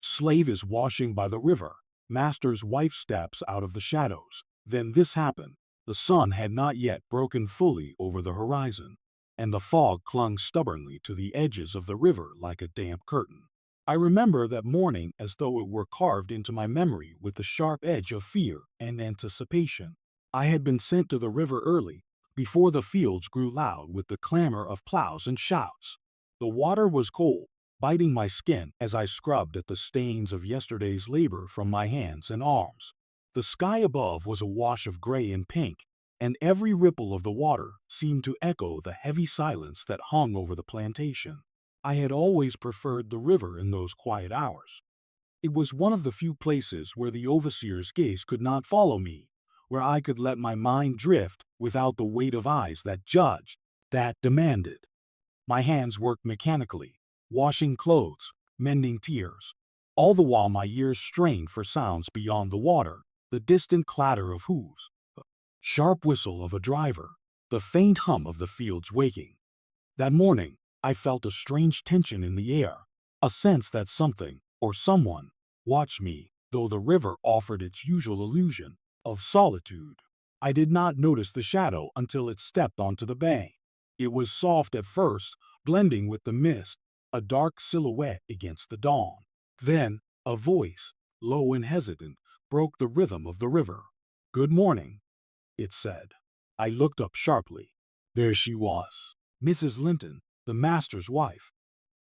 Slave is washing by the river. Master's wife steps out of the shadows. Then this happened. The sun had not yet broken fully over the horizon, and the fog clung stubbornly to the edges of the river like a damp curtain. I remember that morning as though it were carved into my memory with the sharp edge of fear and anticipation. I had been sent to the river early, before the fields grew loud with the clamor of plows and shouts. The water was cold, biting my skin as I scrubbed at the stains of yesterday's labor from my hands and arms. The sky above was a wash of gray and pink, and every ripple of the water seemed to echo the heavy silence that hung over the plantation. I had always preferred the river in those quiet hours. It was one of the few places where the overseer's gaze could not follow me, where I could let my mind drift without the weight of eyes that judged, that demanded. My hands worked mechanically, washing clothes, mending tears, all the while my ears strained for sounds beyond the water, the distant clatter of hooves, the sharp whistle of a driver, the faint hum of the fields waking. That morning, I felt a strange tension in the air, a sense that something, or someone, watched me, though the river offered its usual illusion of solitude. I did not notice the shadow until it stepped onto the bank. It was soft at first, blending with the mist, a dark silhouette against the dawn. Then, a voice, low and hesitant, broke the rhythm of the river. "Good morning," it said. I looked up sharply. There she was, Mrs. Linton, the master's wife.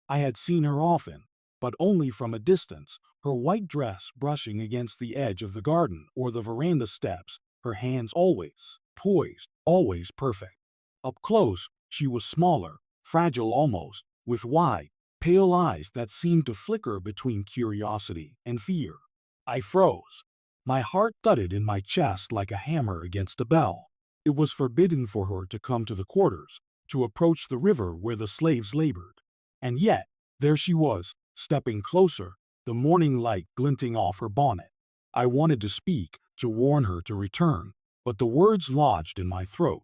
I had seen her often, but only from a distance, her white dress brushing against the edge of the garden or the veranda steps, her hands always poised, always perfect. Up close, she was smaller, fragile almost, with wide, pale eyes that seemed to flicker between curiosity and fear. I froze. My heart thudded in my chest like a hammer against a bell. It was forbidden for her to come to the quarters, to approach the river where the slaves labored. And yet, there she was, stepping closer, the morning light glinting off her bonnet. I wanted to speak, to warn her to return, but the words lodged in my throat.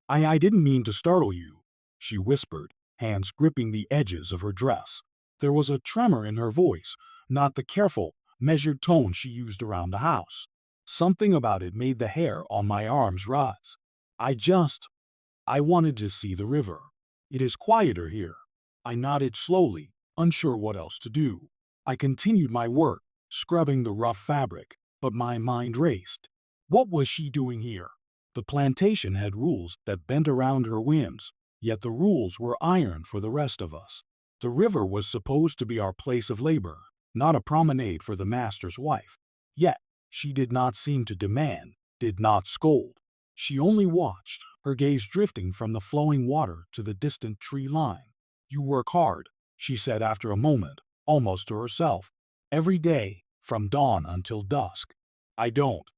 I didn't mean to startle you," she whispered, hands gripping the edges of her dress. There was a tremor in her voice, not the careful, measured tone she used around the house. Something about it made the hair on my arms rise. I just, I wanted to see the river. It is quieter here. I nodded slowly, unsure what else to do. I continued my work, scrubbing the rough fabric, but my mind raced. What was she doing here? The plantation had rules that bent around her whims, yet the rules were iron for the rest of us. The river was supposed to be our place of labor, not a promenade for the master's wife. Yet, she did not seem to demand, did not scold. She only watched, her gaze drifting from the flowing water to the distant tree line. "You work hard," she said after a moment, almost to herself. "Every day, from dawn until dusk." I don't.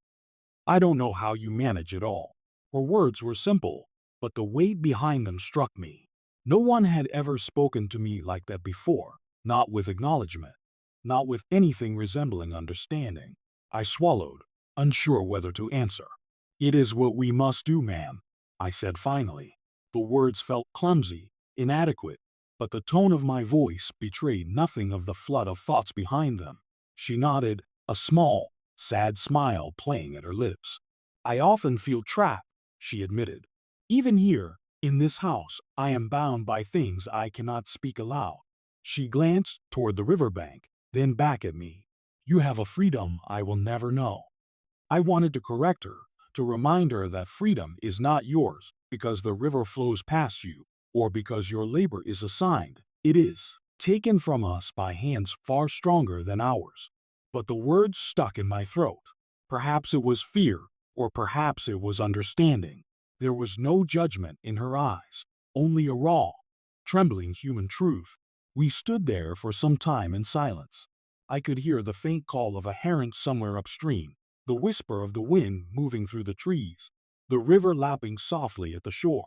I don't know how you manage it all." Her words were simple, but the weight behind them struck me. No one had ever spoken to me like that before, not with acknowledgement, not with anything resembling understanding. I swallowed, unsure whether to answer. "It is what we must do, ma'am," I said finally. The words felt clumsy, inadequate, but the tone of my voice betrayed nothing of the flood of thoughts behind them. She nodded, a small, sad smile playing at her lips. "I often feel trapped," she admitted. "Even here, in this house, I am bound by things I cannot speak aloud." She glanced toward the riverbank, then back at me. "You have a freedom I will never know." I wanted to correct her, to remind her that freedom is not yours because the river flows past you, or because your labor is assigned. It is taken from us by hands far stronger than ours. But the words stuck in my throat. Perhaps it was fear, or perhaps it was understanding. There was no judgment in her eyes, only a raw, trembling human truth. We stood there for some time in silence. I could hear the faint call of a heron somewhere upstream, the whisper of the wind moving through the trees, the river lapping softly at the shore.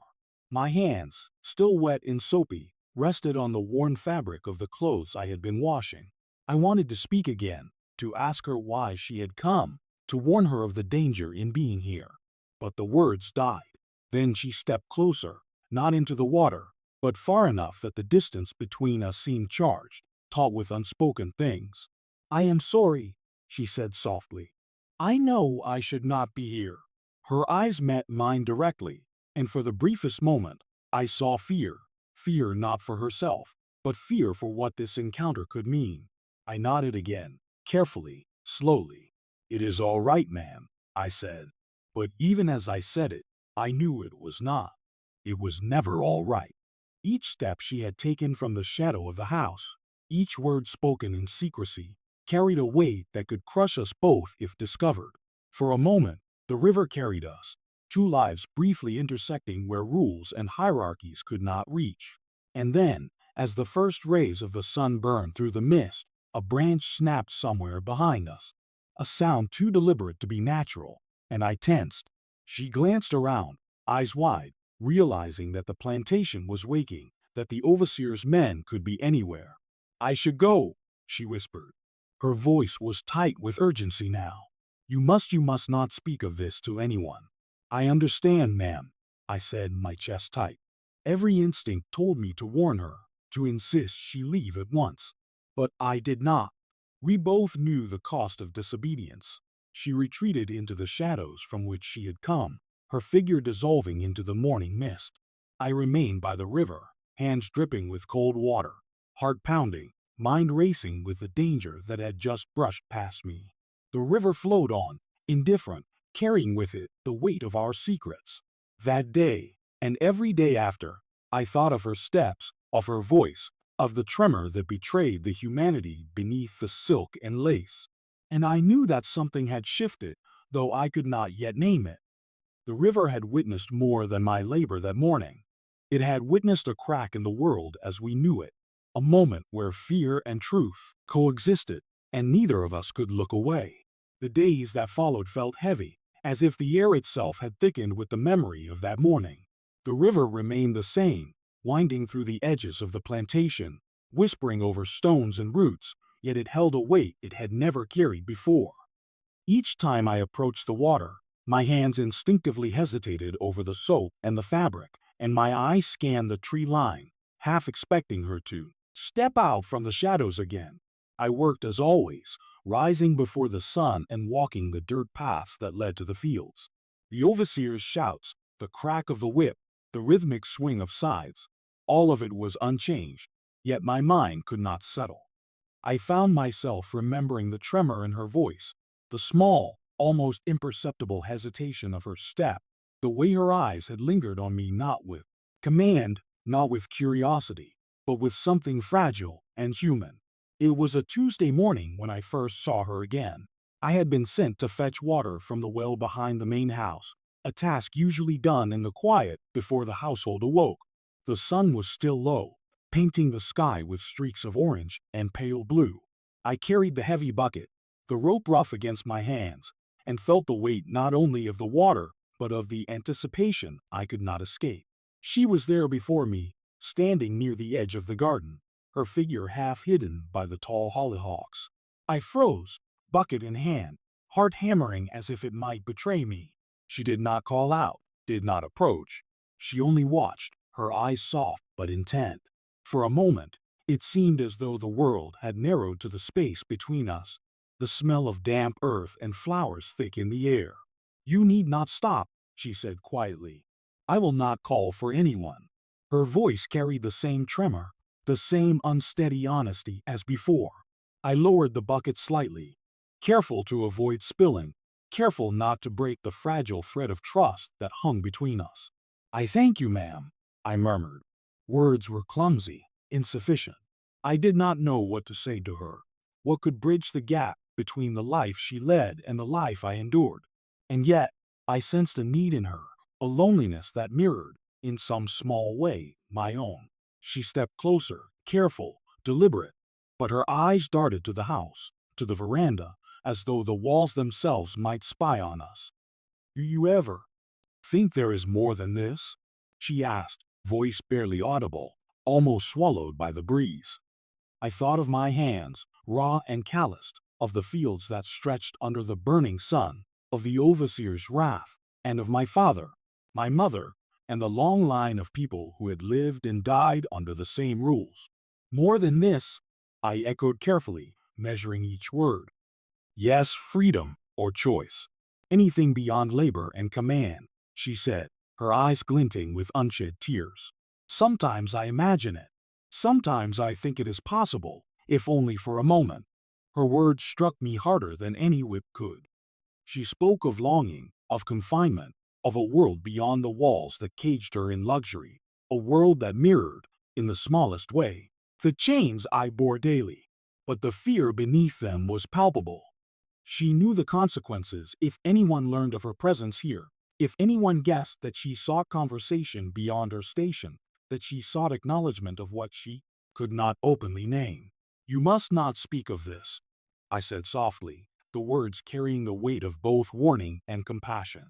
My hands, still wet and soapy, rested on the worn fabric of the clothes I had been washing. I wanted to speak again, to ask her why she had come, to warn her of the danger in being here. But the words died. Then she stepped closer, not into the water, but far enough that the distance between us seemed charged, taut with unspoken things. I am sorry, she said softly. I know I should not be here. Her eyes met mine directly, and for the briefest moment, I saw fear. Fear not for herself, but fear for what this encounter could mean. I nodded again, carefully, slowly. It is all right, ma'am, I said. But even as I said it, I knew it was not. It was never all right. Each step she had taken from the shadow of the house, each word spoken in secrecy, carried a weight that could crush us both if discovered. For a moment, the river carried us, two lives briefly intersecting where rules and hierarchies could not reach. And then, as the first rays of the sun burned through the mist, a branch snapped somewhere behind us. A sound too deliberate to be natural, and I tensed. She glanced around, eyes wide, realizing that the plantation was waking, that the overseer's men could be anywhere. I should go, she whispered. Her voice was tight with urgency now. You must not speak of this to anyone. I understand, ma'am, I said, my chest tight. Every instinct told me to warn her, to insist she leave at once. But I did not. We both knew the cost of disobedience. She retreated into the shadows from which she had come, her figure dissolving into the morning mist. I remained by the river, hands dripping with cold water, heart pounding, mind racing with the danger that had just brushed past me. The river flowed on, indifferent, carrying with it the weight of our secrets. That day, and every day after, I thought of her steps, of her voice, of the tremor that betrayed the humanity beneath the silk and lace. And I knew that something had shifted, though I could not yet name it. The river had witnessed more than my labor that morning. It had witnessed a crack in the world as we knew it, a moment where fear and truth coexisted, and neither of us could look away. The days that followed felt heavy, as if the air itself had thickened with the memory of that morning. The river remained the same, winding through the edges of the plantation, whispering over stones and roots, yet it held a weight it had never carried before. Each time I approached the water, my hands instinctively hesitated over the soap and the fabric, and my eyes scanned the tree line, half expecting her to step out from the shadows again. I worked as always, rising before the sun and walking the dirt paths that led to the fields. The overseer's shouts, the crack of the whip, the rhythmic swing of scythes, all of it was unchanged, yet my mind could not settle. I found myself remembering the tremor in her voice, the small, almost imperceptible hesitation of her step, the way her eyes had lingered on me not with command, not with curiosity, but with something fragile and human. It was a Tuesday morning when I first saw her again. I had been sent to fetch water from the well behind the main house, a task usually done in the quiet before the household awoke. The sun was still low, painting the sky with streaks of orange and pale blue. I carried the heavy bucket, the rope rough against my hands, and felt the weight not only of the water, but of the anticipation I could not escape. She was there before me, standing near the edge of the garden, her figure half hidden by the tall hollyhocks. I froze, bucket in hand, heart hammering as if it might betray me. She did not call out, did not approach. She only watched, her eyes soft but intent. For a moment, it seemed as though the world had narrowed to the space between us, the smell of damp earth and flowers thick in the air. You need not stop, she said quietly. I will not call for anyone. Her voice carried the same tremor, the same unsteady honesty as before. I lowered the bucket slightly, careful to avoid spilling, careful not to break the fragile thread of trust that hung between us. I thank you, ma'am, I murmured. Words were clumsy, insufficient. I did not know what to say to her, what could bridge the gap between the life she led and the life I endured. And yet, I sensed a need in her, a loneliness that mirrored, in some small way, my own. She stepped closer, careful, deliberate, but her eyes darted to the house, to the veranda, as though the walls themselves might spy on us. Do you ever think there is more than this? She asked, voice barely audible, almost swallowed by the breeze. I thought of my hands, raw and calloused, of the fields that stretched under the burning sun, of the overseer's wrath, and of my father, my mother, and the long line of people who had lived and died under the same rules. More than this, I echoed carefully, measuring each word. Yes, freedom or choice. Anything beyond labor and command, she said, her eyes glinting with unshed tears. Sometimes I imagine it. Sometimes I think it is possible, if only for a moment. Her words struck me harder than any whip could. She spoke of longing, of confinement, of a world beyond the walls that caged her in luxury, a world that mirrored, in the smallest way, the chains I bore daily. But the fear beneath them was palpable. She knew the consequences if anyone learned of her presence here, if anyone guessed that she sought conversation beyond her station, that she sought acknowledgement of what she could not openly name. You must not speak of this, I said softly, the words carrying the weight of both warning and compassion.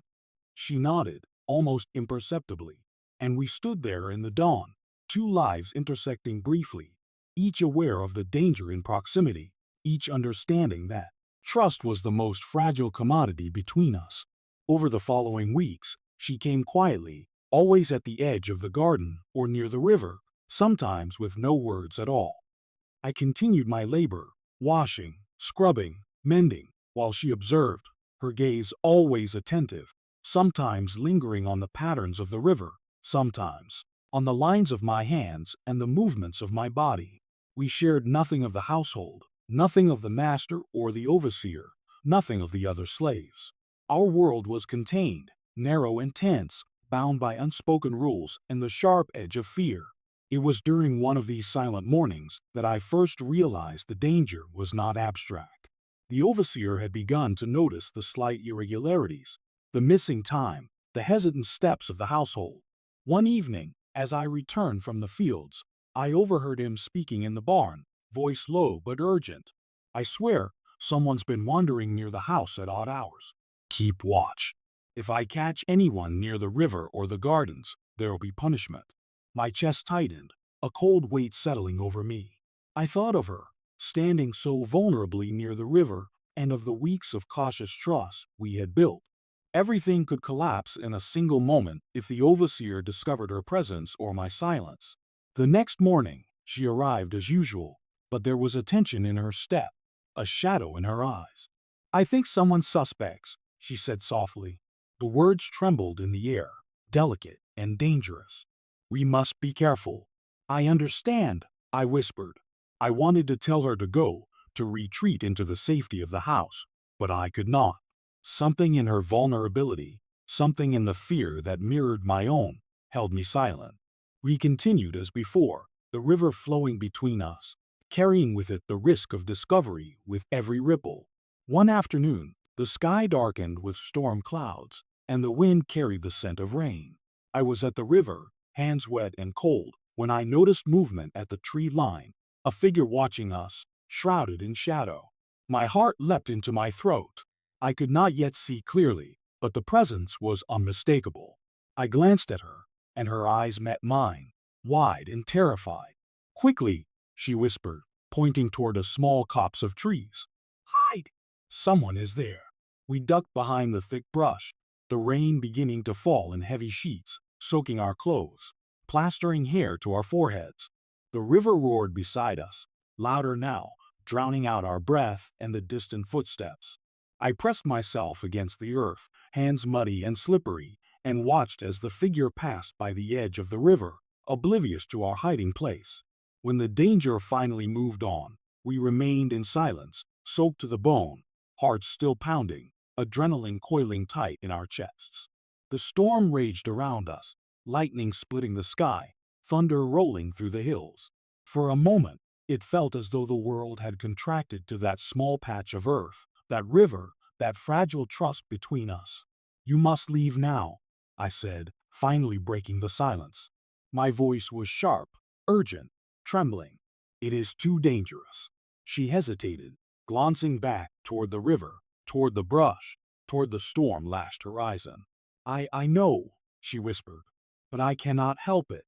She nodded, almost imperceptibly, and we stood there in the dawn, two lives intersecting briefly, each aware of the danger in proximity, each understanding that trust was the most fragile commodity between us. Over the following weeks, she came quietly, always at the edge of the garden or near the river, sometimes with no words at all. I continued my labor, washing, scrubbing, mending, while she observed, her gaze always attentive, sometimes lingering on the patterns of the river, sometimes on the lines of my hands and the movements of my body. We shared nothing of the household, nothing of the master or the overseer, nothing of the other slaves. Our world was contained, narrow and tense, bound by unspoken rules and the sharp edge of fear. It was during one of these silent mornings that I first realized the danger was not abstract. The overseer had begun to notice the slight irregularities, the missing time, the hesitant steps of the household. One evening, as I returned from the fields, I overheard him speaking in the barn, voice low but urgent. I swear, someone's been wandering near the house at odd hours. Keep watch. If I catch anyone near the river or the gardens, there'll be punishment. My chest tightened, a cold weight settling over me. I thought of her, standing so vulnerably near the river, and of the weeks of cautious trust we had built. Everything could collapse in a single moment if the overseer discovered her presence or my silence. The next morning, she arrived as usual, but there was a tension in her step, a shadow in her eyes. I think someone suspects, she said softly. The words trembled in the air, delicate and dangerous. We must be careful. I understand, I whispered. I wanted to tell her to go, to retreat into the safety of the house, but I could not. Something in her vulnerability, something in the fear that mirrored my own, held me silent. We continued as before, the river flowing between us, carrying with it the risk of discovery with every ripple. One afternoon, the sky darkened with storm clouds, and the wind carried the scent of rain. I was at the river, hands wet and cold, when I noticed movement at the tree line, a figure watching us, shrouded in shadow. My heart leapt into my throat. I could not yet see clearly, but the presence was unmistakable. I glanced at her, and her eyes met mine, wide and terrified. Quickly, she whispered, pointing toward a small copse of trees. Hide! Someone is there. We ducked behind the thick brush, the rain beginning to fall in heavy sheets, soaking our clothes, plastering hair to our foreheads. The river roared beside us, louder now, drowning out our breath and the distant footsteps. I pressed myself against the earth, hands muddy and slippery, and watched as the figure passed by the edge of the river, oblivious to our hiding place. When the danger finally moved on, we remained in silence, soaked to the bone, hearts still pounding, adrenaline coiling tight in our chests. The storm raged around us, lightning splitting the sky, thunder rolling through the hills. For a moment, it felt as though the world had contracted to that small patch of earth, that river, that fragile trust between us. You must leave now, I said, finally breaking the silence. My voice was sharp, urgent, trembling. It is too dangerous. She hesitated, glancing back toward the river, toward the brush, toward the storm-lashed horizon. I know, she whispered, but I cannot help it.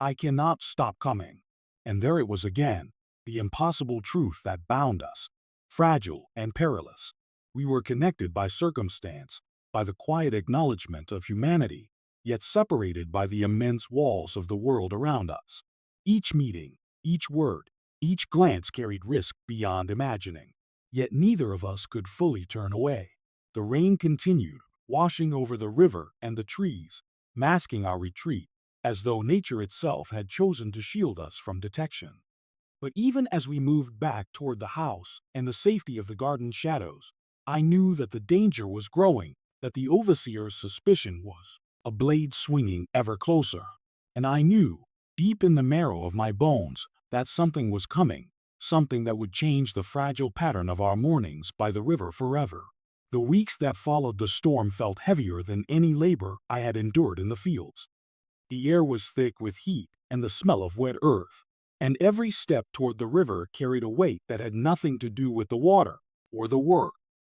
I cannot stop coming. And there it was again, the impossible truth that bound us, fragile and perilous. We were connected by circumstance, by the quiet acknowledgement of humanity, yet separated by the immense walls of the world around us. Each meeting, each word, Each glance carried risk beyond imagining. Yet neither of us could fully turn away. The rain continued, washing over the river and the trees, masking our retreat, as though nature itself had chosen to shield us from detection. But even as we moved back toward the house and the safety of the garden shadows, I knew that the danger was growing, that the overseer's suspicion was a blade swinging ever closer. And I knew, deep in the marrow of my bones, that something was coming, something that would change the fragile pattern of our mornings by the river forever. The weeks that followed the storm felt heavier than any labor I had endured in the fields. The air was thick with heat and the smell of wet earth, and every step toward the river carried a weight that had nothing to do with the water or the work.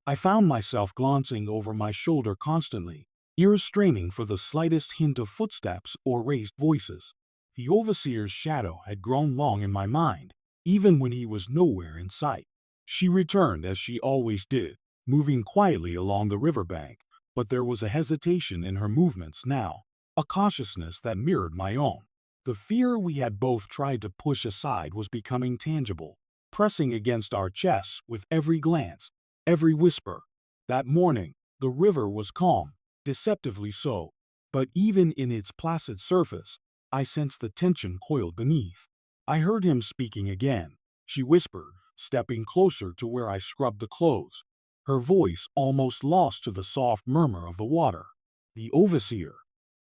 I found myself glancing over my shoulder constantly, ears straining for the slightest hint of footsteps or raised voices. The overseer's shadow had grown long in my mind, even when he was nowhere in sight. She returned as she always did, moving quietly along the riverbank, but there was a hesitation in her movements now, a cautiousness that mirrored my own. The fear we had both tried to push aside was becoming tangible, pressing against our chests with every glance, every whisper. That morning, the river was calm, deceptively so, but even in its placid surface, I sensed the tension coiled beneath. I heard him speaking again. She whispered, stepping closer to where I scrubbed the clothes, her voice almost lost to the soft murmur of the water. The overseer.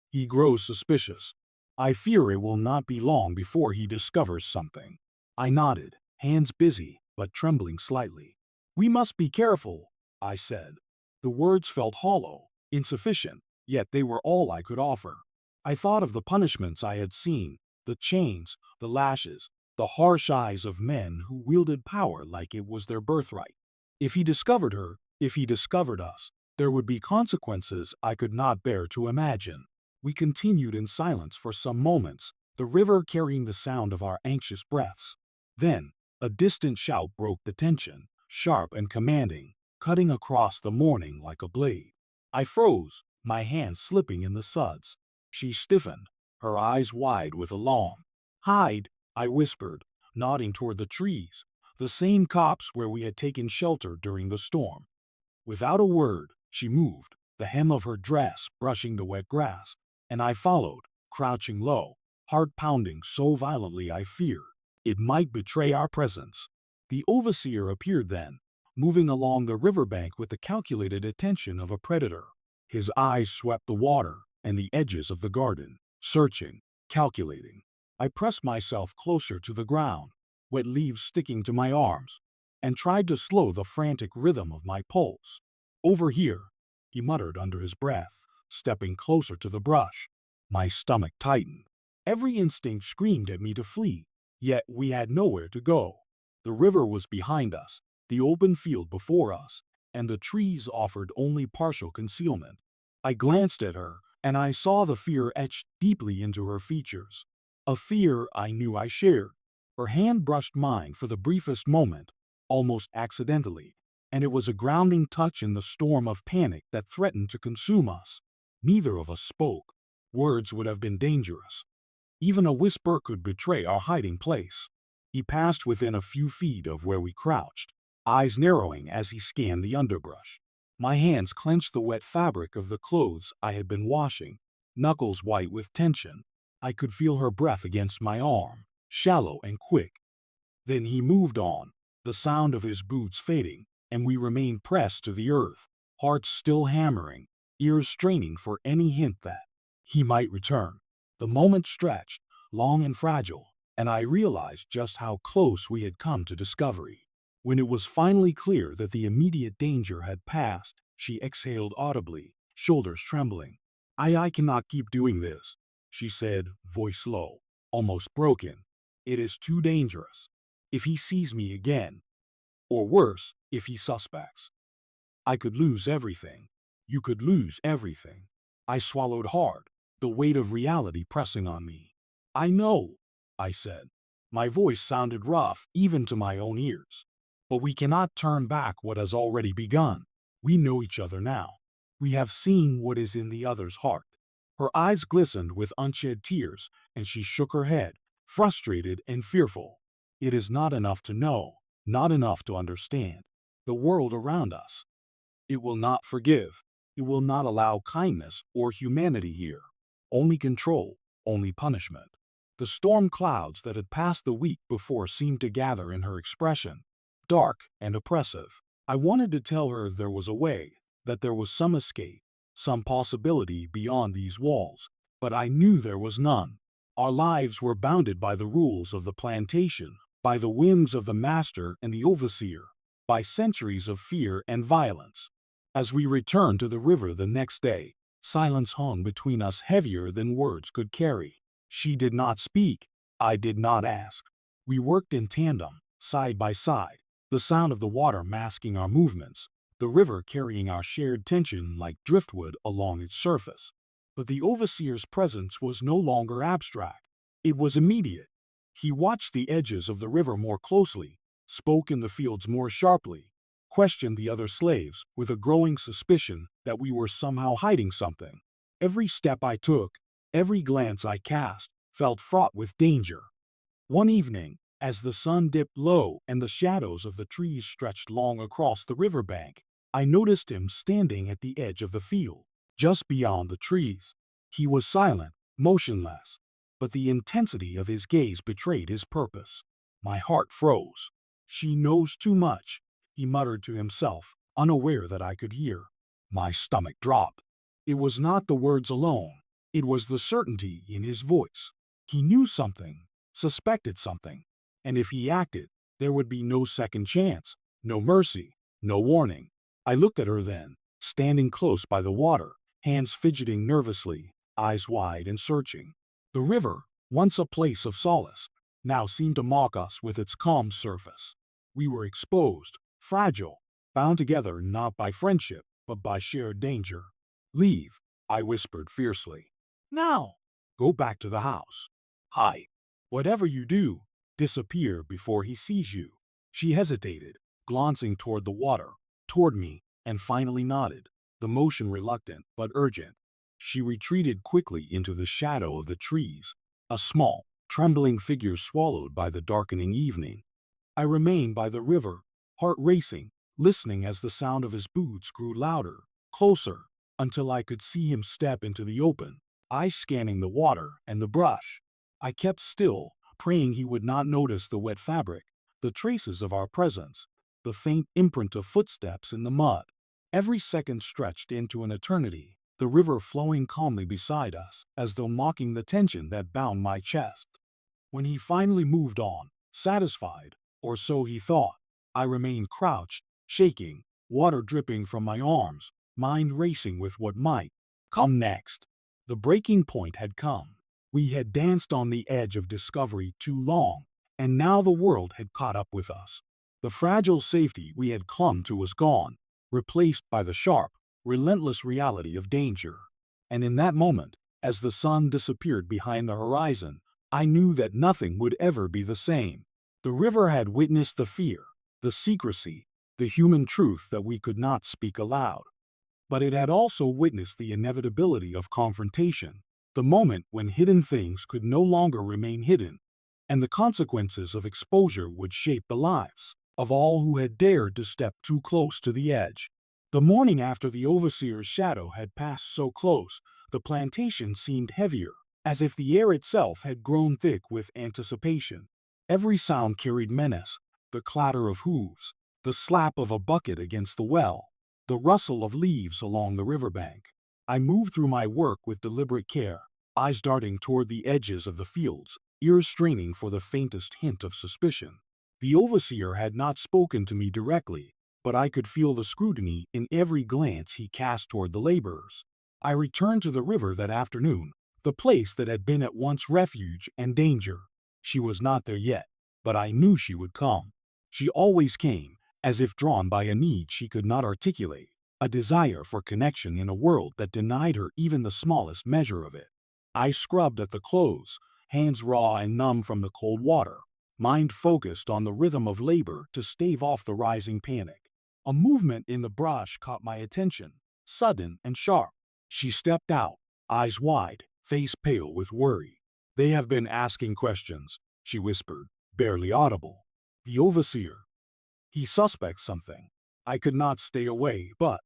He grows suspicious. I fear it will not be long before he discovers something. I nodded, hands busy, but trembling slightly. We must be careful, I said. The words felt hollow, insufficient, yet they were all I could offer. I thought of the punishments I had seen, the chains, the lashes, the harsh eyes of men who wielded power like it was their birthright. If he discovered her, if he discovered us, there would be consequences I could not bear to imagine. We continued in silence for some moments, the river carrying the sound of our anxious breaths. Then, a distant shout broke the tension, sharp and commanding, cutting across the morning like a blade. I froze, my hands slipping in the suds. She stiffened, her eyes wide with alarm. Hide, I whispered, nodding toward the trees, the same copse where we had taken shelter during the storm. Without a word, she moved, the hem of her dress brushing the wet grass, and I followed, crouching low, heart pounding so violently I feared it might betray our presence. The overseer appeared then, moving along the riverbank with the calculated attention of a predator. His eyes swept the water and the edges of the garden, searching, calculating. I pressed myself closer to the ground, wet leaves sticking to my arms, and tried to slow the frantic rhythm of my pulse. Over here, he muttered under his breath, stepping closer to the brush. My stomach tightened. Every instinct screamed at me to flee, yet we had nowhere to go. The river was behind us, the open field before us, and the trees offered only partial concealment. I glanced at her, and I saw the fear etched deeply into her features. A fear I knew I shared. Her hand brushed mine for the briefest moment, almost accidentally, and it was a grounding touch in the storm of panic that threatened to consume us. Neither of us spoke. Words would have been dangerous. Even a whisper could betray our hiding place. He passed within a few feet of where we crouched, eyes narrowing as he scanned the underbrush. My hands clenched the wet fabric of the clothes I had been washing, knuckles white with tension. I could feel her breath against my arm, shallow and quick. Then he moved on, the sound of his boots fading, and we remained pressed to the earth, hearts still hammering, ears straining for any hint that he might return. The moment stretched, long and fragile, and I realized just how close we had come to discovery. When it was finally clear that the immediate danger had passed, she exhaled audibly, shoulders trembling. I cannot keep doing this, she said, voice low, almost broken. It is too dangerous. If he sees me again, or worse, if he suspects, I could lose everything. You could lose everything. I swallowed hard, the weight of reality pressing on me. I know, I said. My voice sounded rough even to my own ears. But we cannot turn back what has already begun. We know each other now. We have seen what is in the other's heart. Her eyes glistened with unshed tears, and she shook her head, frustrated and fearful. It is not enough to know, not enough to understand the world around us. It will not forgive. It will not allow kindness or humanity here. Only control, only punishment. The storm clouds that had passed the week before seemed to gather in her expression, dark and oppressive. I wanted to tell her there was a way, that there was some escape, some possibility beyond these walls, but I knew there was none. Our lives were bounded by the rules of the plantation, by the whims of the master and the overseer, by centuries of fear and violence. As we returned to the river the next day, silence hung between us heavier than words could carry. She did not speak. I did not ask. We worked in tandem, side by side, the sound of the water masking our movements, the river carrying our shared tension like driftwood along its surface. But the overseer's presence was no longer abstract. It was immediate. He watched the edges of the river more closely, spoke in the fields more sharply, questioned the other slaves with a growing suspicion that we were somehow hiding something. Every step I took, every glance I cast, felt fraught with danger. One evening, as the sun dipped low and the shadows of the trees stretched long across the riverbank, I noticed him standing at the edge of the field, just beyond the trees. He was silent, motionless, but the intensity of his gaze betrayed his purpose. My heart froze. "She knows too much," he muttered to himself, unaware that I could hear. My stomach dropped. It was not the words alone. It was the certainty in his voice. He knew something, suspected something, and if he acted, there would be no second chance, no mercy, no warning. I looked at her then, standing close by the water, hands fidgeting nervously, eyes wide and searching. The river, once a place of solace, now seemed to mock us with its calm surface. We were exposed, fragile, bound together not by friendship, but by shared danger. "Leave," I whispered fiercely. "Now! Go back to the house. Hide. Whatever you do, disappear before he sees you." She hesitated, glancing toward the water, toward me, and finally nodded, the motion reluctant but urgent. She retreated quickly into the shadow of the trees, a small, trembling figure swallowed by the darkening evening. I remained by the river, heart racing, listening as the sound of his boots grew louder, closer, until I could see him step into the open, eyes scanning the water and the brush. I kept still, praying he would not notice the wet fabric, the traces of our presence, the faint imprint of footsteps in the mud. Every second stretched into an eternity, the river flowing calmly beside us, as though mocking the tension that bound my chest. When he finally moved on, satisfied, or so he thought, I remained crouched, shaking, water dripping from my arms, mind racing with what might come next. The breaking point had come. We had danced on the edge of discovery too long, and now the world had caught up with us. The fragile safety we had clung to was gone, replaced by the sharp, relentless reality of danger. And in that moment, as the sun disappeared behind the horizon, I knew that nothing would ever be the same. The river had witnessed the fear, the secrecy, the human truth that we could not speak aloud. But it had also witnessed the inevitability of confrontation, the moment when hidden things could no longer remain hidden, and the consequences of exposure would shape the lives of all who had dared to step too close to the edge. The morning after the overseer's shadow had passed so close, the plantation seemed heavier, as if the air itself had grown thick with anticipation. Every sound carried menace, the clatter of hooves, the slap of a bucket against the well, the rustle of leaves along the riverbank. I moved through my work with deliberate care, eyes darting toward the edges of the fields, ears straining for the faintest hint of suspicion. The overseer had not spoken to me directly, but I could feel the scrutiny in every glance he cast toward the laborers. I returned to the river that afternoon, the place that had been at once refuge and danger. She was not there yet, but I knew she would come. She always came, as if drawn by a need she could not articulate, a desire for connection in a world that denied her even the smallest measure of it. I scrubbed at the clothes, hands raw and numb from the cold water, mind focused on the rhythm of labor to stave off the rising panic. A movement in the brush caught my attention, sudden and sharp. She stepped out, eyes wide, face pale with worry. "They have been asking questions," she whispered. barely audible. The overseer. He suspects something. I could not stay away, but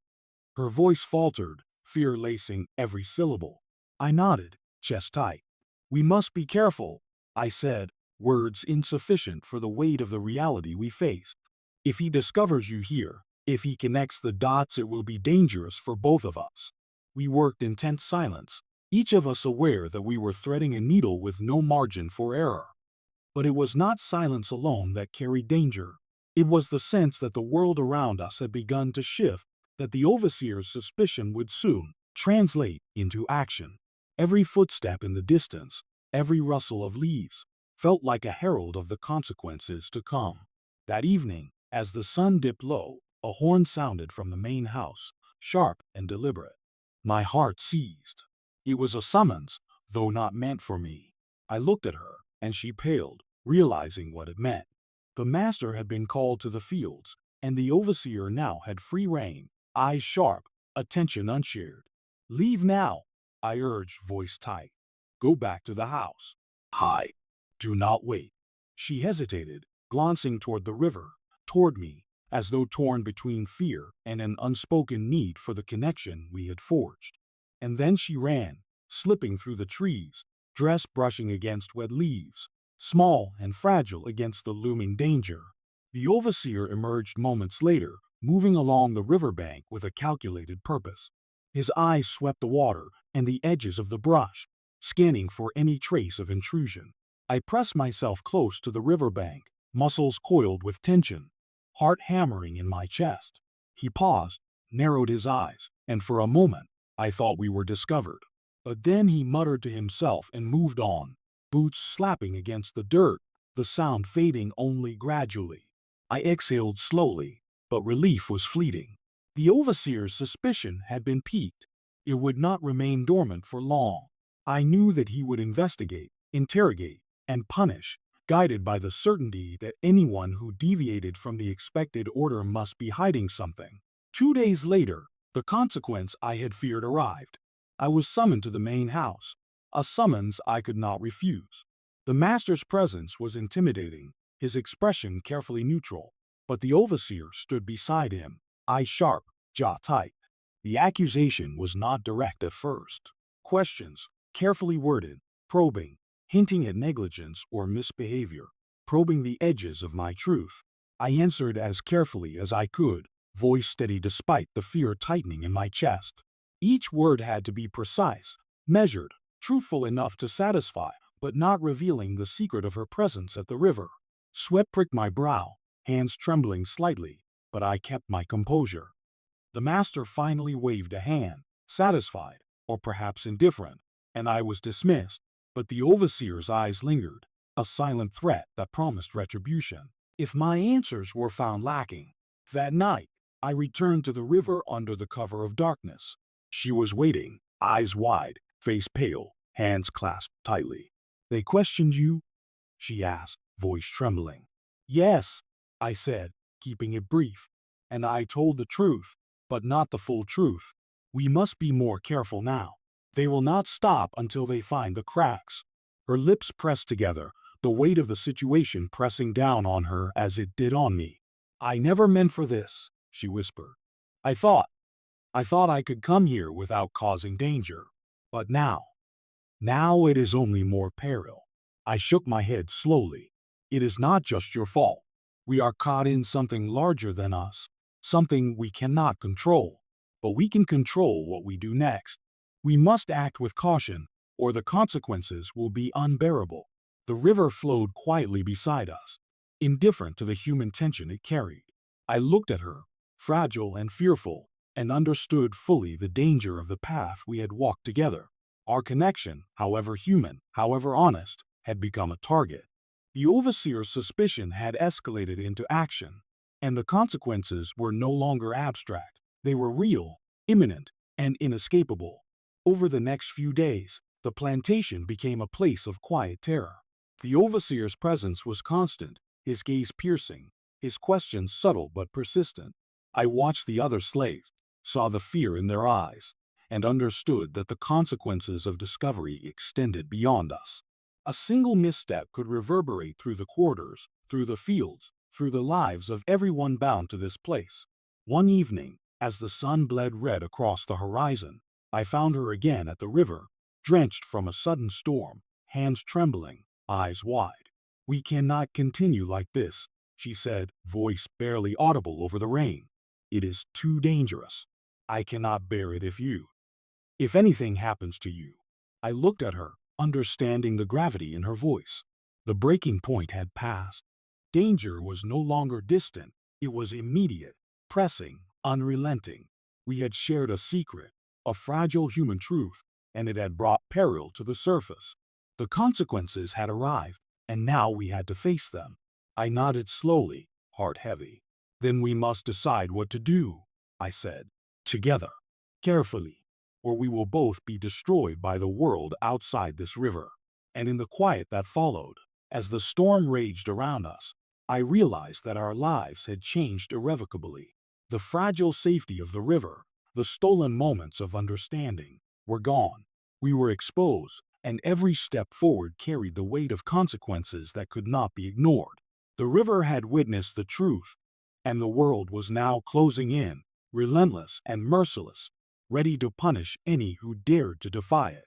her voice faltered, fear lacing every syllable. I nodded, chest tight. We must be careful, I said, words insufficient for the weight of the reality we face. If he discovers you here, if he connects the dots, it will be dangerous for both of us. We worked in tense silence, each of us aware that we were threading a needle with no margin for error. But it was not silence alone that carried danger. It was the sense that the world around us had begun to shift, that the overseer's suspicion would soon translate into action. Every footstep in the distance, every rustle of leaves, felt like a herald of the consequences to come. That evening, as the sun dipped low, a horn sounded from the main house, sharp and deliberate. My heart seized. It was a summons, though not meant for me. I looked at her, and she paled, realizing what it meant. The master had been called to the fields, and the overseer now had free rein, eyes sharp, attention unshared. Leave now, I urged, voice tight. Go back to the house. Hi. Do not wait. She hesitated, glancing toward the river, toward me, as though torn between fear and an unspoken need for the connection we had forged. And then she ran, slipping through the trees, dress brushing against wet leaves, small and fragile against the looming danger. The overseer emerged moments later, moving along the riverbank with a calculated purpose. His eyes swept the water and the edges of the brush, scanning for any trace of intrusion. I pressed myself close to the riverbank, muscles coiled with tension, heart hammering in my chest. He paused, narrowed his eyes, and for a moment, I thought we were discovered. But then he muttered to himself and moved on, boots slapping against the dirt, the sound fading only gradually. I exhaled slowly, but relief was fleeting. The overseer's suspicion had been piqued. It would not remain dormant for long. I knew that he would investigate, interrogate, and punish, guided by the certainty that anyone who deviated from the expected order must be hiding something. 2 days later, the consequence I had feared arrived. I was summoned to the main house, a summons I could not refuse. The master's presence was intimidating, his expression carefully neutral, but the overseer stood beside him, eyes sharp, jaw tight. The accusation was not direct at first. Questions, carefully worded, probing, hinting at negligence or misbehavior, probing the edges of my truth. I answered as carefully as I could, voice steady despite the fear tightening in my chest. Each word had to be precise, measured, truthful enough to satisfy, but not revealing the secret of her presence at the river. Sweat pricked my brow, hands trembling slightly, but I kept my composure. The master finally waved a hand, satisfied, or perhaps indifferent, and I was dismissed, but the overseer's eyes lingered, a silent threat that promised retribution if my answers were found lacking. That night, I returned to the river under the cover of darkness. She was waiting, eyes wide, face pale, hands clasped tightly. They questioned you? She asked, voice trembling. Yes, I said, keeping it brief. And I told the truth, but not the full truth. We must be more careful now. They will not stop until they find the cracks. Her lips pressed together, the weight of the situation pressing down on her as it did on me. I never meant for this, she whispered. I thought I could come here without causing danger. But now it is only more peril. I shook my head slowly. It is not just your fault. We are caught in something larger than us, something we cannot control. But we can control what we do next. We must act with caution, or the consequences will be unbearable. The river flowed quietly beside us, indifferent to the human tension it carried. I looked at her, fragile and fearful, and understood fully the danger of the path we had walked together. Our connection, however human, however honest, had become a target. The overseer's suspicion had escalated into action, and the consequences were no longer abstract. They were real, imminent, and inescapable. Over the next few days, the plantation became a place of quiet terror. The overseer's presence was constant, his gaze piercing, his questions subtle but persistent. I watched the other slaves, saw the fear in their eyes, and understood that the consequences of discovery extended beyond us. A single misstep could reverberate through the quarters, through the fields, through the lives of everyone bound to this place. One evening, as the sun bled red across the horizon, I found her again at the river, drenched from a sudden storm, hands trembling, eyes wide. "We cannot continue like this," she said, voice barely audible over the rain. "It is too dangerous. I cannot bear it if anything happens to you." I looked at her, understanding the gravity in her voice. The breaking point had passed. Danger was no longer distant, it was immediate, pressing, unrelenting. We had shared a secret, a fragile human truth, and it had brought peril to the surface. The consequences had arrived, and now we had to face them. I nodded slowly, heart heavy. "Then we must decide what to do," I said. "Together. Carefully. Or we will both be destroyed by the world outside this river." And in the quiet that followed, as the storm raged around us, I realized that our lives had changed irrevocably. The fragile safety of the river, the stolen moments of understanding, were gone. We were exposed, and every step forward carried the weight of consequences that could not be ignored. The river had witnessed the truth, and the world was now closing in, relentless and merciless, ready to punish any who dared to defy it.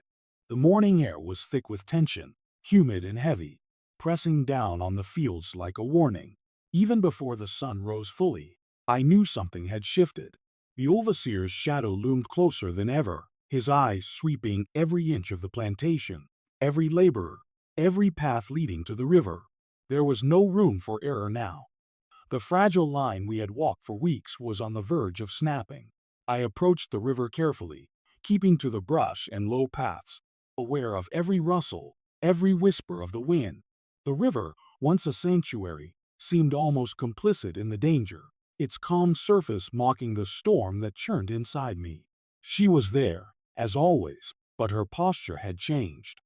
The morning air was thick with tension, humid and heavy, pressing down on the fields like a warning. Even before the sun rose fully, I knew something had shifted. The overseer's shadow loomed closer than ever, his eyes sweeping every inch of the plantation, every laborer, every path leading to the river. There was no room for error now. The fragile line we had walked for weeks was on the verge of snapping. I approached the river carefully, keeping to the brush and low paths, aware of every rustle, every whisper of the wind. The river, once a sanctuary, seemed almost complicit in the danger, its calm surface mocking the storm that churned inside me. She was there, as always, but her posture had changed.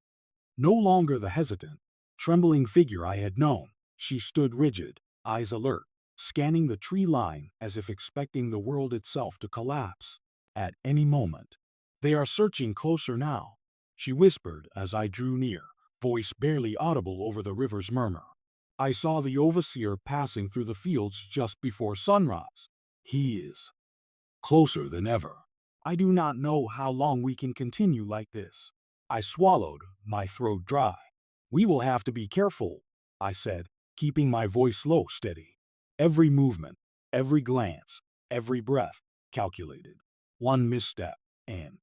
No longer the hesitant, trembling figure I had known, she stood rigid, eyes alert, scanning the tree line as if expecting the world itself to collapse at any moment. "They are searching closer now," she whispered as I drew near, voice barely audible over the river's murmur. "I saw the overseer passing through the fields just before sunrise. He is closer than ever. I do not know how long we can continue like this." I swallowed, my throat dry. "We will have to be careful," I said, keeping my voice low, steady. Every movement, every glance, every breath, calculated. One misstep, and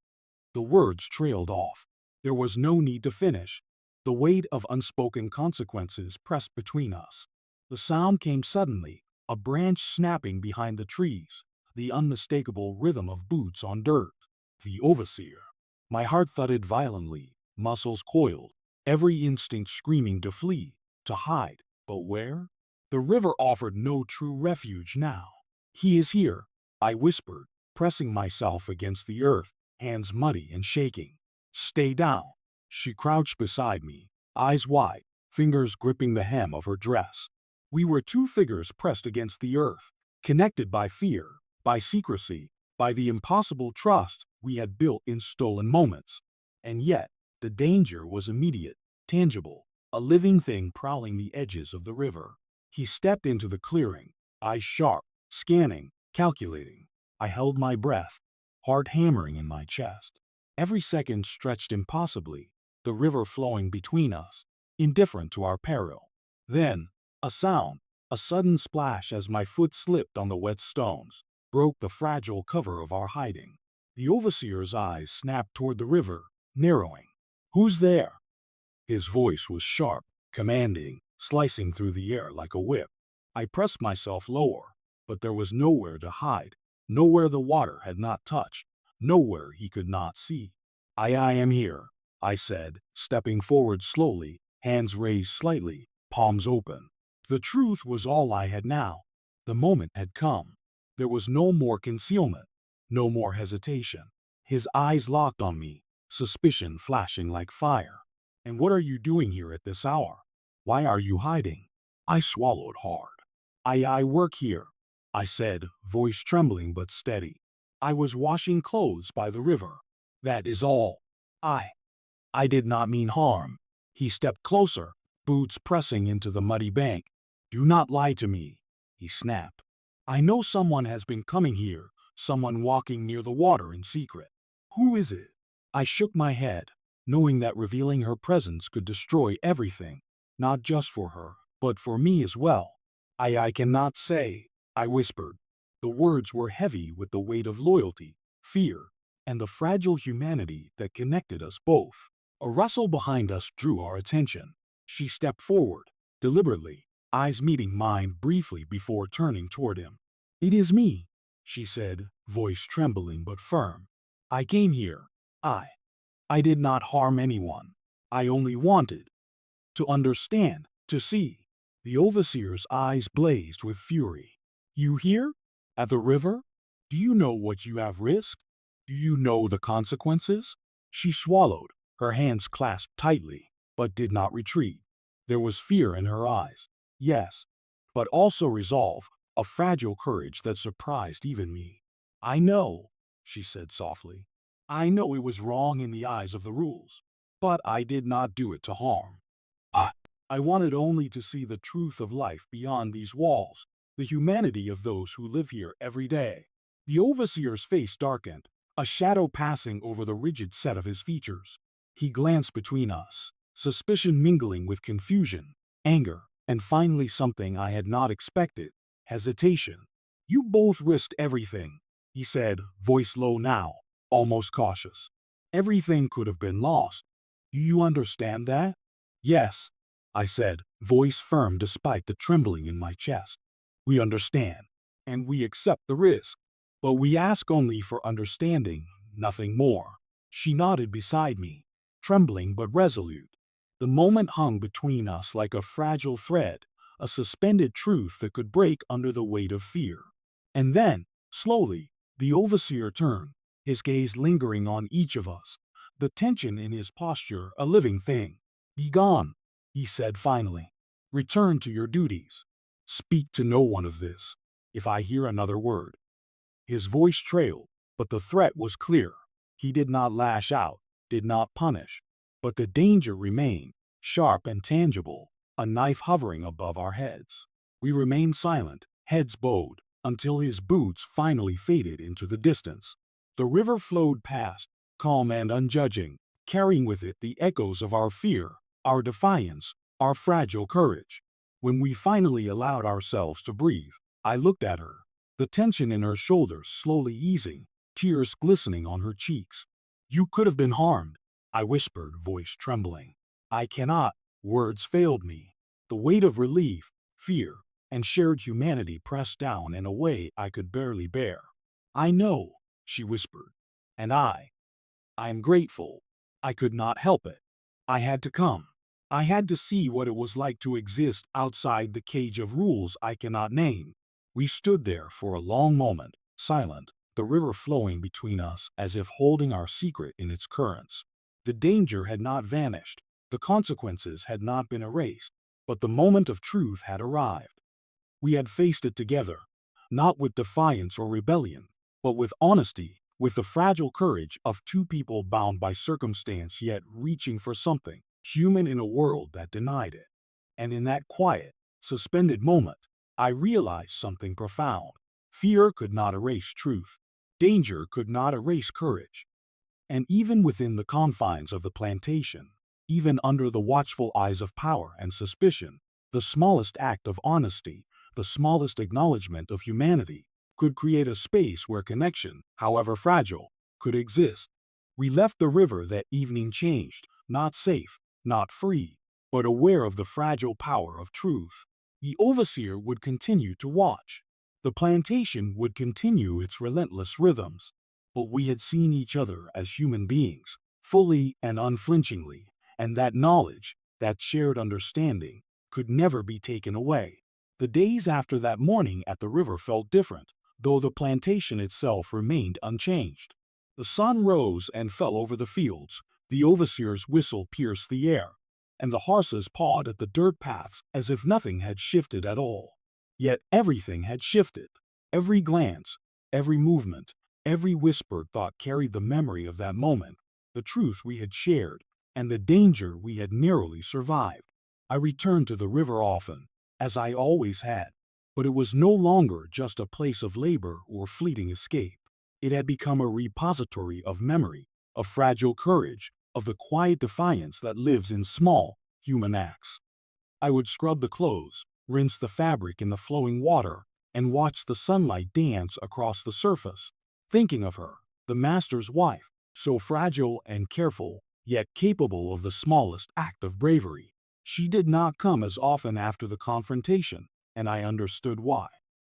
the words trailed off. There was no need to finish. The weight of unspoken consequences pressed between us. The sound came suddenly, a branch snapping behind the trees, the unmistakable rhythm of boots on dirt. The overseer. My heart thudded violently, muscles coiled, every instinct screaming to flee, to hide. But where? The river offered no true refuge now. "He is here," I whispered, pressing myself against the earth, hands muddy and shaking. "Stay down." She crouched beside me, eyes wide, fingers gripping the hem of her dress. We were two figures pressed against the earth, connected by fear, by secrecy, by the impossible trust we had built in stolen moments. And yet, the danger was immediate, tangible, a living thing prowling the edges of the river. He stepped into the clearing, eyes sharp, scanning, calculating. I held my breath, heart hammering in my chest. Every second stretched impossibly, the river flowing between us, indifferent to our peril. Then, a sound, a sudden splash as my foot slipped on the wet stones, broke the fragile cover of our hiding. The overseer's eyes snapped toward the river, narrowing. "Who's there?" His voice was sharp, commanding, slicing through the air like a whip. I pressed myself lower, but there was nowhere to hide, nowhere the water had not touched, nowhere he could not see. I am here," I said, stepping forward slowly, hands raised slightly, palms open. The truth was all I had now. The moment had come. There was no more concealment, no more hesitation. His eyes locked on me, suspicion flashing like fire. "And what are you doing here at this hour? Why are you hiding?" I swallowed hard. I work here," I said, voice trembling but steady. "I was washing clothes by the river. That is all. I did not mean harm." He stepped closer, boots pressing into the muddy bank. "Do not lie to me," he snapped. "I know someone has been coming here, someone walking near the water in secret. Who is it?" I shook my head, knowing that revealing her presence could destroy everything, not just for her, but for me as well. I cannot say," I whispered. The words were heavy with the weight of loyalty, fear, and the fragile humanity that connected us both. A rustle behind us drew our attention. She stepped forward, deliberately, eyes meeting mine briefly before turning toward him. "It is me," she said, voice trembling but firm. "I came here. I. I did not harm anyone. I only wanted to understand, to see." The overseer's eyes blazed with fury. "You here? At the river? Do you know what you have risked? Do you know the consequences?" She swallowed, her hands clasped tightly, but did not retreat. There was fear in her eyes, yes, but also resolve, a fragile courage that surprised even me. "I know," she said softly. "I know it was wrong in the eyes of the rules, but I did not do it to harm. I, I wanted only to see the truth of life beyond these walls, the humanity of those who live here every day." The overseer's face darkened, a shadow passing over the rigid set of his features. He glanced between us, suspicion mingling with confusion, anger, and finally something I had not expected, hesitation. "You both risked everything," he said, voice low now, almost cautious. "Everything could have been lost. Do you understand that?" "Yes," I said, voice firm despite the trembling in my chest. "We understand, and we accept the risk. But we ask only for understanding, nothing more." She nodded beside me, trembling but resolute. The moment hung between us like a fragile thread, a suspended truth that could break under the weight of fear. And then, slowly, the overseer turned, his gaze lingering on each of us, the tension in his posture a living thing. "Be gone," he said finally. "Return to your duties. Speak to no one of this. If I hear another word." His voice trailed, but the threat was clear. He did not lash out, did not punish, but the danger remained, sharp and tangible, a knife hovering above our heads. We remained silent, heads bowed, until his boots finally faded into the distance. The river flowed past, calm and unjudging, carrying with it the echoes of our fear, our defiance, our fragile courage. When we finally allowed ourselves to breathe, I looked at her, the tension in her shoulders slowly easing, tears glistening on her cheeks. "You could have been harmed," I whispered, voice trembling. "I cannot." Words failed me. The weight of relief, fear, and shared humanity pressed down in a way I could barely bear. "I know," she whispered. "And I am grateful. I could not help it. I had to come. I had to see what it was like to exist outside the cage of rules I cannot name." We stood there for a long moment, silent, the river flowing between us as if holding our secret in its currents. The danger had not vanished, the consequences had not been erased, but the moment of truth had arrived. We had faced it together, not with defiance or rebellion, but with honesty, with the fragile courage of two people bound by circumstance yet reaching for something human in a world that denied it. And in that quiet, suspended moment, I realized something profound. Fear could not erase truth. Danger could not erase courage. And even within the confines of the plantation, even under the watchful eyes of power and suspicion, the smallest act of honesty, the smallest acknowledgement of humanity, could create a space where connection, however fragile, could exist. We left the river that evening changed, not safe, not free, but aware of the fragile power of truth. The overseer would continue to watch. The plantation would continue its relentless rhythms. But we had seen each other as human beings, fully and unflinchingly, and that knowledge, that shared understanding, could never be taken away. The days after that morning at the river felt different, though the plantation itself remained unchanged. The sun rose and fell over the fields, the overseer's whistle pierced the air, and the horses pawed at the dirt paths as if nothing had shifted at all. Yet everything had shifted. Every glance, every movement, every whispered thought carried the memory of that moment, the truth we had shared, and the danger we had narrowly survived. I returned to the river often, as I always had, but it was no longer just a place of labor or fleeting escape. It had become a repository of memory, of fragile courage, of the quiet defiance that lives in small, human acts. I would scrub the clothes, rinse the fabric in the flowing water, and watch the sunlight dance across the surface, thinking of her, the master's wife, so fragile and careful, yet capable of the smallest act of bravery. She did not come as often after the confrontation, and I understood why.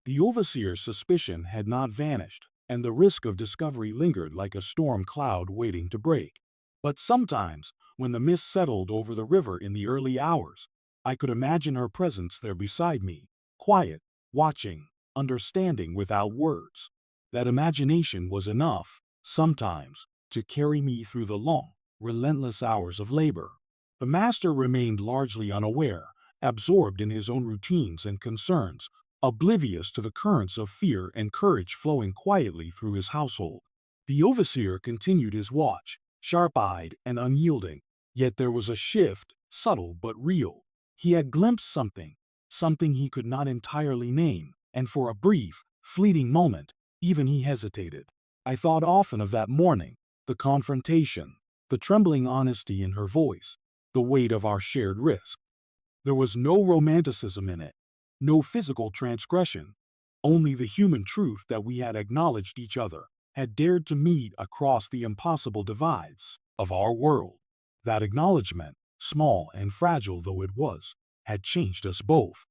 The overseer's suspicion had not vanished, and the risk of discovery lingered like a storm cloud waiting to break. But sometimes, when the mist settled over the river in the early hours, I could imagine her presence there beside me, quiet, watching, understanding without words. That imagination was enough, sometimes, to carry me through the long, relentless hours of labor. The master remained largely unaware, absorbed in his own routines and concerns, oblivious to the currents of fear and courage flowing quietly through his household. The overseer continued his watch, sharp-eyed and unyielding, yet there was a shift, subtle but real. He had glimpsed something, something he could not entirely name, and for a brief, fleeting moment, even he hesitated. I thought often of that morning, the confrontation, the trembling honesty in her voice, the weight of our shared risk. There was no romanticism in it, no physical transgression, only the human truth that we had acknowledged each other, had dared to meet across the impossible divides of our world. That acknowledgement, small and fragile though it was, had changed us both.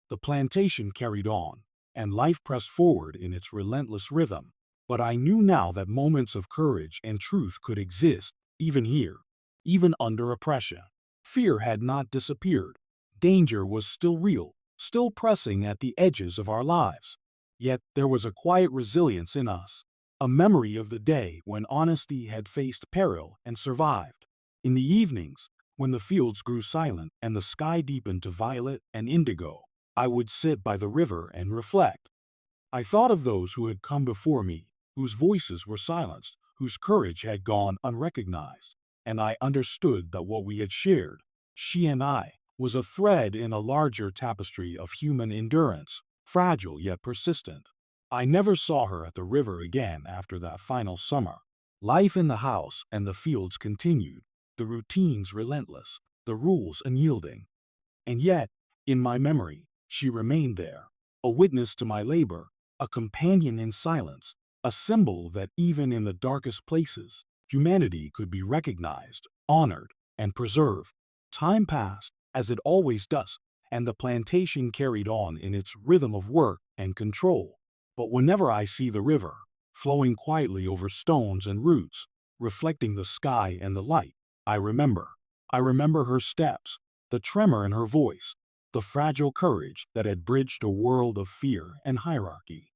The plantation carried on, and life pressed forward in its relentless rhythm. But I knew now that moments of courage and truth could exist, even here, even under oppression. Fear had not disappeared. Danger was still real, still pressing at the edges of our lives. Yet there was a quiet resilience in us, a memory of the day when honesty had faced peril and survived. In the evenings, when the fields grew silent and the sky deepened to violet and indigo, I would sit by the river and reflect. I thought of those who had come before me, whose voices were silenced, whose courage had gone unrecognized, and I understood that what we had shared, she and I, was a thread in a larger tapestry of human endurance, fragile yet persistent. I never saw her at the river again after that final summer. Life in the house and the fields continued, the routines relentless, the rules unyielding. And yet, in my memory, she remained there, a witness to my labor, a companion in silence, a symbol that even in the darkest places, humanity could be recognized, honored, and preserved. Time passed, as it always does, and the plantation carried on in its rhythm of work and control. But whenever I see the river, flowing quietly over stones and roots, reflecting the sky and the light, I remember. I remember her steps, the tremor in her voice, the fragile courage that had bridged a world of fear and hierarchy.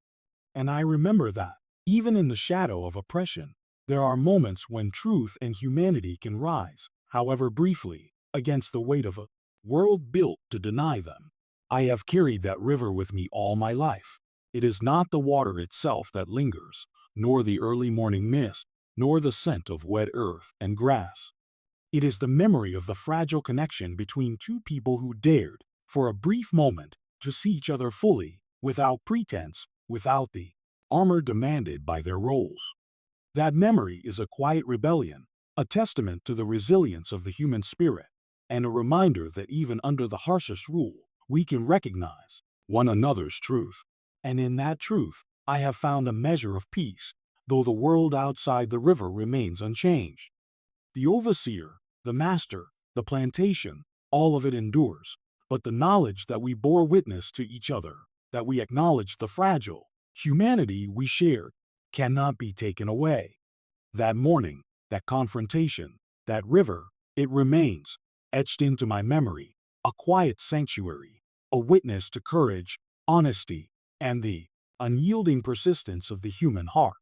And I remember that, even in the shadow of oppression, there are moments when truth and humanity can rise, however briefly, against the weight of a world built to deny them. I have carried that river with me all my life. It is not the water itself that lingers, nor the early morning mist, nor the scent of wet earth and grass. It is the memory of the fragile connection between two people who dared, for a brief moment, to see each other fully, without pretense, without the armor demanded by their roles. That memory is a quiet rebellion, a testament to the resilience of the human spirit, and a reminder that even under the harshest rule, we can recognize one another's truth. And in that truth, I have found a measure of peace, though the world outside the river remains unchanged. The overseer, the master, the plantation, all of it endures, but the knowledge that we bore witness to each other, that we acknowledged the fragile humanity we shared, cannot be taken away. That morning, that confrontation, that river, it remains, etched into my memory, a quiet sanctuary, a witness to courage, honesty, and the unyielding persistence of the human heart.